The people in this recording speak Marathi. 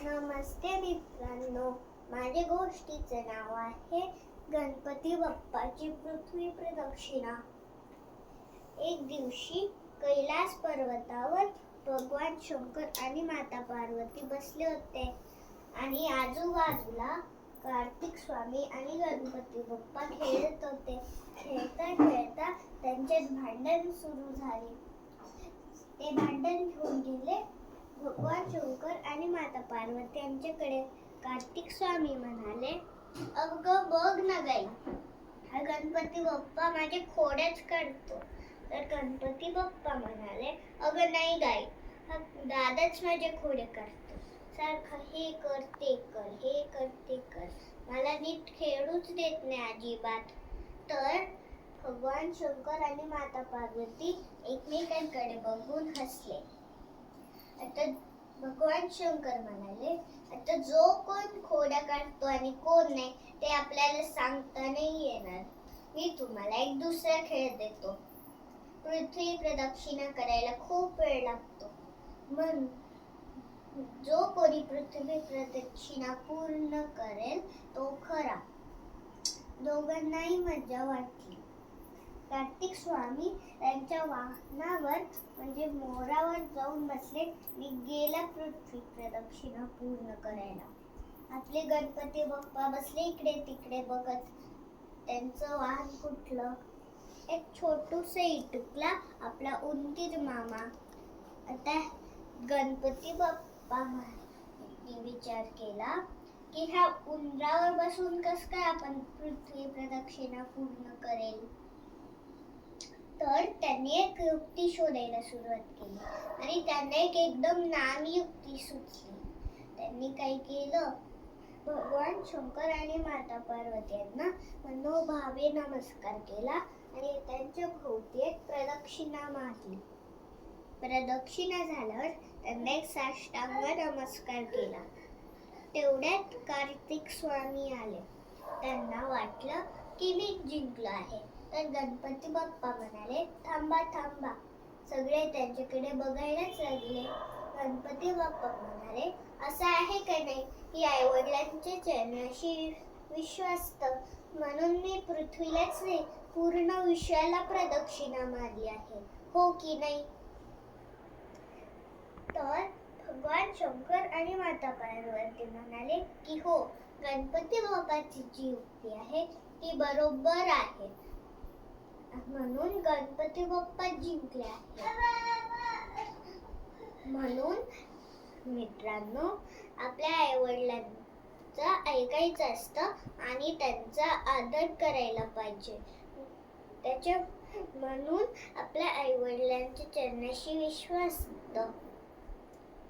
नमस्ते मित्रांनो, माझ्या गोष्टीचं नाव आहे गणपती बाप्पाची पृथ्वी प्रदक्षिणा. एक दिवशी कैलास पर्वतावर भगवान शंकर आणि माता पार्वती बसले होते आणि आजूबाजूला कार्तिक स्वामी आणि गणपती बाप्पा खेळत होते. खेळता खेळता त्यांच्यात भांडण सुरू झाले. ते भांडण घेऊन गेले भगवान शंकर आणि माता पार्वती यांच्याकडे. कार्तिक स्वामी म्हणाले, अगं बघ ना गाई, हा गणपती बाप्पा माझे खोड्याच काढतो. तर गणपती बाप्पा म्हणाले, अगं नाही गाई, हा दादाच माझे खोडे काढतो. सारखं हे कर ते कर, हे कर ते कर, मला नीट खेळूच देत नाही अजिबात. तर भगवान शंकर आणि माता पार्वती एकमेकांकडे बघून हसले. आता भगवान शंकर म्हणाले, आता जो कोण खोड्या काढतो आणि कोण नाही ते आपल्याला सांगता नाही येणार. मी तुम्हाला एक दुसरा खेळ देतो. पृथ्वी प्रदक्षिणा करायला खूप वेळ लागतो, म्हणून जो कोणी पृथ्वी प्रदक्षिणा पूर्ण करेल तो खरा. दोघांनाही मजा वाटली. कार्तिक स्वामी त्यांच्या वाहनावर म्हणजे मोरावर जाऊन बसले आणि गेला पृथ्वी प्रदक्षिणा पूर्ण करायला. आपले गणपती बाप्पा बसले इकडे तिकडे बघत. त्यांचं वाहन कुठलं? एक छोटूस इटुकला आपला उंदीर मामा. आता गणपती बाप्पाने विचार केला की ह्या उंदरावर बसून कस काय आपण पृथ्वी प्रदक्षिणा पूर्ण करेल. तर त्यांनी एक युक्ती शोधायला सुरुवात केली आणि त्यांना एक एकदम नामी युक्ती सुचली. त्यांनी काय केलं, भगवान शंकर आणि माता पार्वती यांना मनोभावे नमस्कार केला आणि त्यांच्या भोवती एक प्रदक्षिणा मारली. प्रदक्षिणा झाल्यावर त्यांना एक साष्टांग नमस्कार केला. तेवढ्यात कार्तिक स्वामी आले. त्यांना वाटलं की मी जिंकलो आहे. तर गणपती बाप्पा म्हणाले, थांबा थांबा. सगळे त्यांच्याकडे बघायलाच लागले. गणपती बाप्पा म्हणाले, असं आहे का नाही की आईवडिलांच्या चरणाशी विश्वास्त, म्हणून मी पृथ्वीलाच नाही पूर्ण विश्वाला प्रदक्षिणा मारली आहे, हो की नाही? तर भगवान शंकर आणि माता पार्वती म्हणाले की हो, गणपती बाप्पाची जी युक्ती आहे ती बरोबर आहे, म्हणून गणपती बाप्पा जिंकले आहे. म्हणून मित्रांनो, आपल्या आईवडिलांचं ऐकायचं असतं आणि त्यांचा आदर करायला पाहिजे. म्हणून आपल्या आईवडिलांच्या चरणाशी विश्वास असतं.